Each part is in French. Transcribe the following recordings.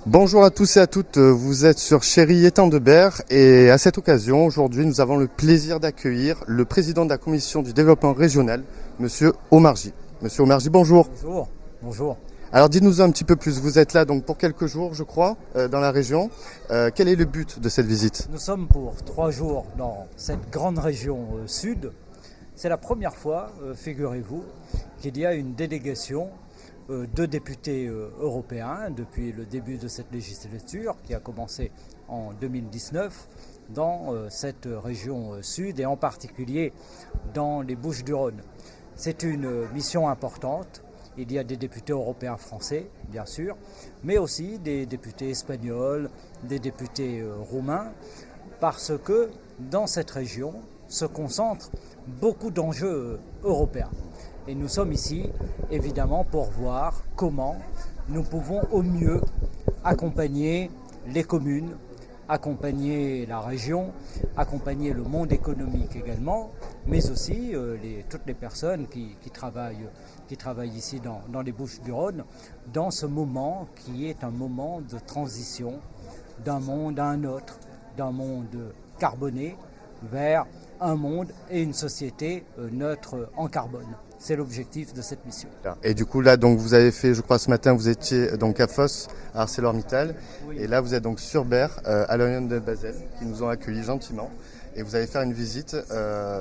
Bonjour à tous et à toutes, vous êtes sur Chéri Étang de Berre et à cette occasion, aujourd'hui, nous avons le plaisir d'accueillir le président de la Commission du développement régional, Monsieur Omarjee. Monsieur Omarjee, bonjour. Bonjour, bonjour. Alors dites-nous un petit peu plus, vous êtes là donc pour quelques jours je crois, dans la région. Quel est le but de cette visite? Nous sommes pour 3 jours dans cette grande région sud. C'est la première fois, figurez-vous, qu'il y a une délégation de députés européens depuis le début de cette législature qui a commencé en 2019 dans cette région sud et en particulier dans les Bouches-du-Rhône. C'est une mission importante. Il y a des députés européens français, bien sûr, mais aussi des députés espagnols, des députés roumains, parce que dans cette région se concentrent beaucoup d'enjeux européens. Et nous sommes ici, évidemment, pour voir comment nous pouvons au mieux accompagner les communes, accompagner la région, accompagner le monde économique également, mais aussi toutes les personnes qui travaillent ici dans les Bouches-du-Rhône, dans ce moment qui est un moment de transition d'un monde à un autre, d'un monde carboné vers un monde et une société neutre en carbone. C'est l'objectif de cette mission. Et du coup là, donc vous avez fait, je crois ce matin, vous étiez donc à Fos, à ArcelorMittal, Oui. et là vous êtes donc sur Berre, à l'Onion de Basel, qui nous ont accueillis gentiment. Et vous allez faire une visite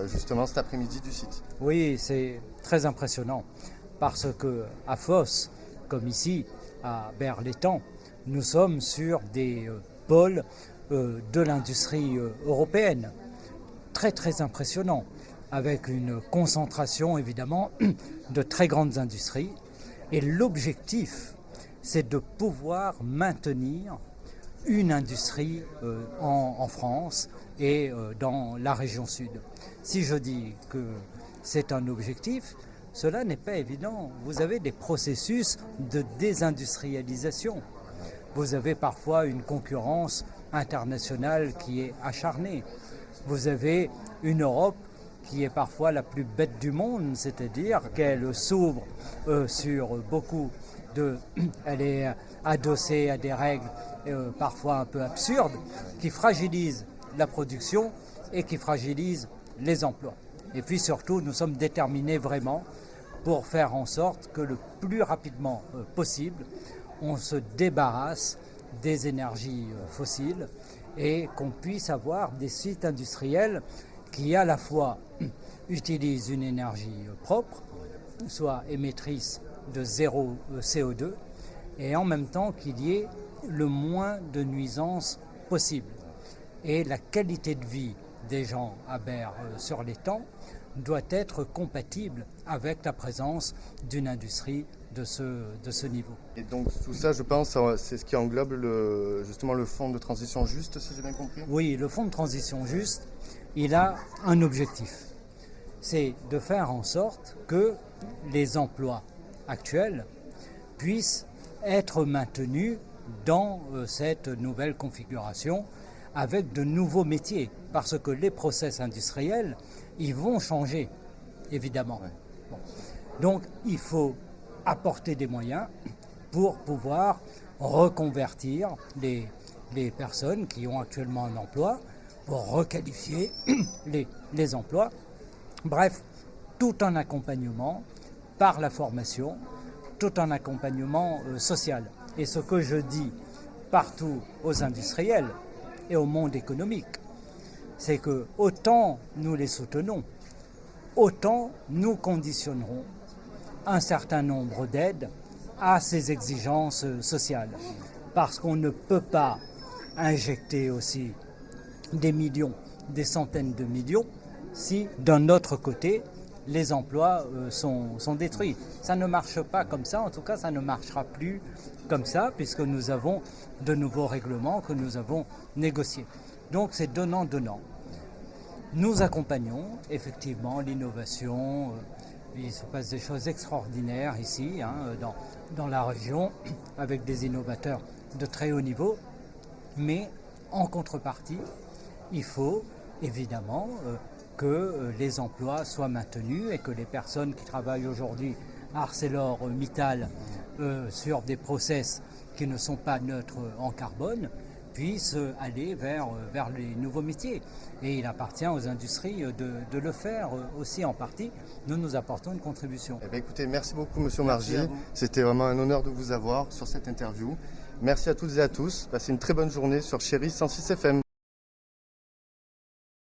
justement cet après-midi du site. Oui, c'est très impressionnant parce que à Fos, comme ici à Berre-l'Étang, nous sommes sur des pôles de l'industrie européenne. Très très impressionnant, avec une concentration évidemment de très grandes industries. Et l'objectif, c'est de pouvoir maintenir une industrie en France et dans la région sud. Si je dis que c'est un objectif, cela n'est pas évident. Vous avez des processus de désindustrialisation. Vous avez parfois une concurrence internationale qui est acharnée. Vous avez une Europe qui est parfois la plus bête du monde, c'est-à-dire qu'elle s'ouvre sur beaucoup de... Elle est adossée à des règles parfois un peu absurdes qui fragilisent la production et qui fragilisent les emplois. Et puis surtout, nous sommes déterminés vraiment pour faire en sorte que le plus rapidement possible, on se débarrasse des énergies fossiles et qu'on puisse avoir des sites industriels qui à la fois utilisent une énergie propre, soit émettrice de zéro CO2, et en même temps qu'il y ait le moins de nuisances possible. Et la qualité de vie des gens à Berre-sur-l'Étang doit être compatible avec la présence d'une industrie de ce niveau. Et donc tout ça, je pense, c'est ce qui englobe justement le fonds de transition juste, si j'ai bien compris. Oui, le fonds de transition juste, il a un objectif. C'est de faire en sorte que les emplois actuels puissent être maintenus dans cette nouvelle configuration avec de nouveaux métiers. Parce que les process industriels, ils vont changer, évidemment. Bon. Donc il faut apporter des moyens pour pouvoir reconvertir les personnes qui ont actuellement un emploi, pour requalifier les emplois. Bref, tout un accompagnement par la formation, tout un accompagnement social. Et ce que je dis partout aux industriels et au monde économique, c'est que autant nous les soutenons, autant nous conditionnerons un certain nombre d'aides à ces exigences sociales. Parce qu'on ne peut pas injecter aussi des millions, des centaines de millions, si d'un autre côté, les emplois sont détruits. Ça ne marche pas comme ça, en tout cas ça ne marchera plus comme ça, puisque nous avons de nouveaux règlements que nous avons négociés. Donc c'est donnant-donnant. Nous accompagnons effectivement l'innovation, il se passe des choses extraordinaires ici, dans la région, avec des innovateurs de très haut niveau, mais en contrepartie, il faut évidemment que les emplois soient maintenus et que les personnes qui travaillent aujourd'hui ArcelorMittal sur des process qui ne sont pas neutres en carbone puissent aller vers les nouveaux métiers. Et il appartient aux industries de le faire aussi en partie. Nous apportons une contribution. Eh bien, écoutez, merci beaucoup Monsieur Omarjee. C'était vraiment un honneur de vous avoir sur cette interview. Merci à toutes et à tous. Passez une très bonne journée sur Chérie 106 FM.